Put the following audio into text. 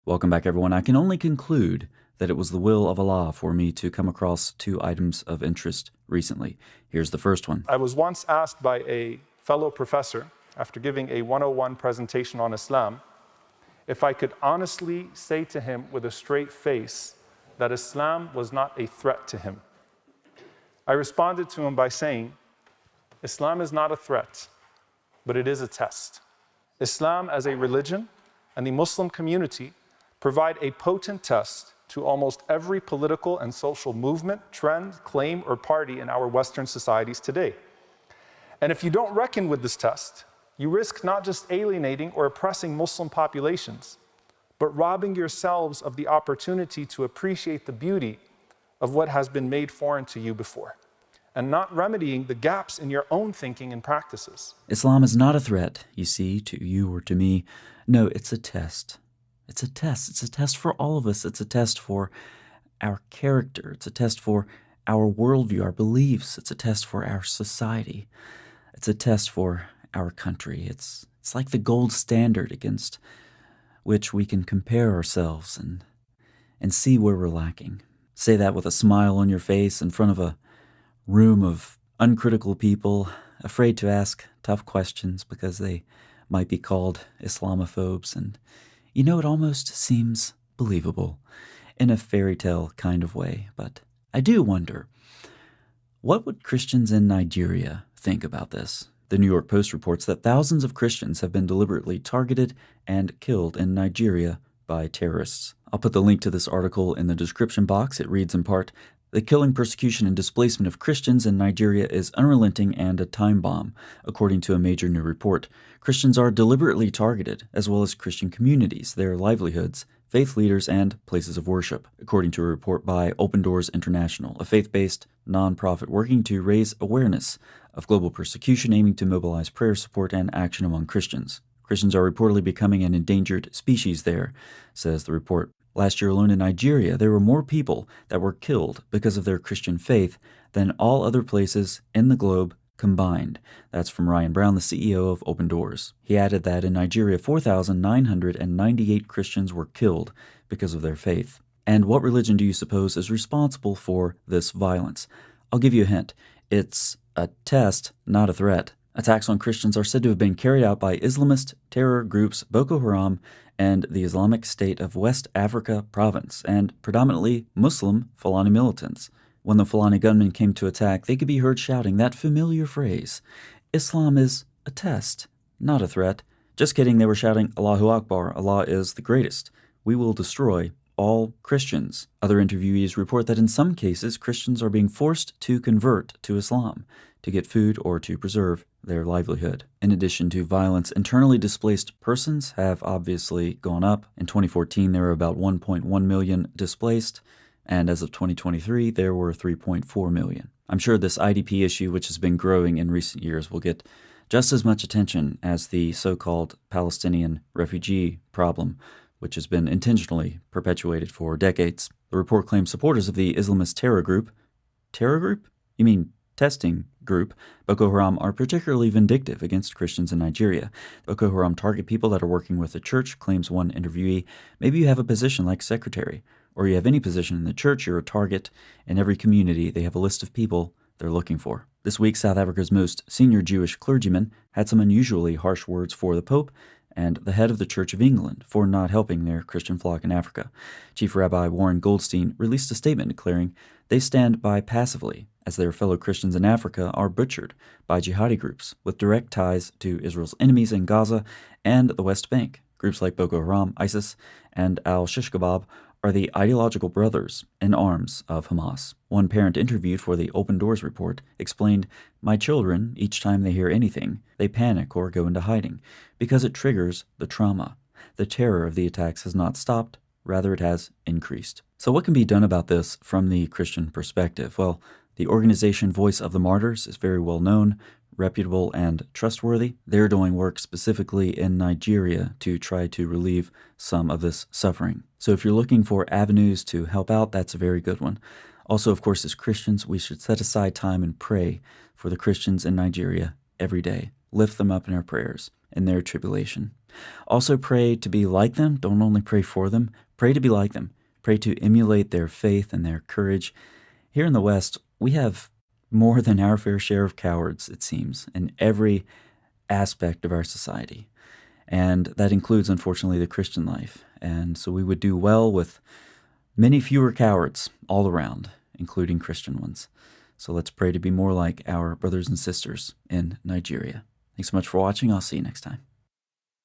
Welcome back, everyone. I can only conclude that it was the will of Allah for me to come across two items of interest recently. Here's the first one. I was once asked by a fellow professor, after giving a 101 presentation on Islam, if I could honestly say to him with a straight face that Islam was not a threat to him. I responded to him by saying, Islam is not a threat, but it is a test. Islam as a religion and the Muslim community provide a potent test to almost every political and social movement, trend, claim, or party in our Western societies today. And if you don't reckon with this test, you risk not just alienating or oppressing Muslim populations, but robbing yourselves of the opportunity to appreciate the beauty of what has been made foreign to you before, and not remedying the gaps in your own thinking and practices. Islam is not a threat, you see, to you or to me. No, it's a test. It's a test. It's a test for all of us. It's a test for our character. It's a test for our worldview, our beliefs. It's a test for our society. It's a test for our country. It's like the gold standard against which we can compare ourselves and see where we're lacking. Say that with a smile on your face in front of a room of uncritical people, afraid to ask tough questions because they might be called Islamophobes, and you know, it almost seems believable in a fairy tale kind of way. But I do wonder, what would Christians in Nigeria think about this? The New York Post reports that thousands of Christians have been deliberately targeted and killed in Nigeria by terrorists. I'll put the link to this article in the description box. It reads in part, "The killing, persecution, and displacement of Christians in Nigeria is unrelenting and a time bomb," according to a major new report. Christians are deliberately targeted, as well as Christian communities, their livelihoods, faith leaders, and places of worship, according to a report by Open Doors International, a faith-based nonprofit working to raise awareness of global persecution, aiming to mobilize prayer support and action among Christians. Christians are reportedly becoming an endangered species there, says the report. Last year alone in Nigeria, there were more people that were killed because of their Christian faith than all other places in the globe combined. That's from Ryan Brown, the CEO of Open Doors. He added that in Nigeria, 4,998 Christians were killed because of their faith. And what religion do you suppose is responsible for this violence? I'll give you a hint. It's a test, not a threat. Attacks on Christians are said to have been carried out by Islamist terror groups Boko Haram and the Islamic State of West Africa Province, and predominantly Muslim Fulani militants. When the Fulani gunmen came to attack, they could be heard shouting that familiar phrase, "Islam is a test, not a threat." Just kidding, they were shouting, "Allahu Akbar, Allah is the greatest. We will destroy all Christians." Other interviewees report that in some cases, Christians are being forced to convert to Islam to get food or to preserve their livelihood. In addition to violence, internally displaced persons have obviously gone up. In 2014, there were about 1.1 million displaced, and as of 2023, there were 3.4 million. I'm sure this IDP issue, which has been growing in recent years, will get just as much attention as the so-called Palestinian refugee problem, which has been intentionally perpetuated for decades. The report claims supporters of the Islamist terror group, You mean testing group, Boko Haram, are particularly vindictive against Christians in Nigeria. Boko Haram target people that are working with the church, claims one interviewee. Maybe you have a position like secretary, or you have any position in the church, you're a target. In every community, they have a list of people they're looking for. This week, South Africa's most senior Jewish clergyman had some unusually harsh words for the Pope and the head of the Church of England for not helping their Christian flock in Africa. Chief Rabbi Warren Goldstein released a statement declaring they stand by passively as their fellow Christians in Africa are butchered by jihadi groups with direct ties to Israel's enemies in Gaza and the West Bank. Groups like Boko Haram, ISIS, and al-Shish-Kebab are the ideological brothers in arms of Hamas. One parent interviewed for the Open Doors report explained, "My children, each time they hear anything, they panic or go into hiding because it triggers the trauma. The terror of the attacks has not stopped, rather it has increased." So what can be done about this from the Christian perspective? Well, the organization Voice of the Martyrs is very well known, reputable, and trustworthy. They're doing work specifically in Nigeria to try to relieve some of this suffering. So if you're looking for avenues to help out, that's a very good one. Also, of course, as Christians, we should set aside time and pray for the Christians in Nigeria every day. Lift them up in our prayers in their tribulation. Also, pray to be like them. Don't only pray for them, pray to be like them. Pray to emulate their faith and their courage. Here in the West, we have more than our fair share of cowards, it seems, in every aspect of our society. And that includes, unfortunately, the Christian life. And so we would do well with many fewer cowards all around, including Christian ones. So let's pray to be more like our brothers and sisters in Nigeria. Thanks so much for watching. I'll see you next time.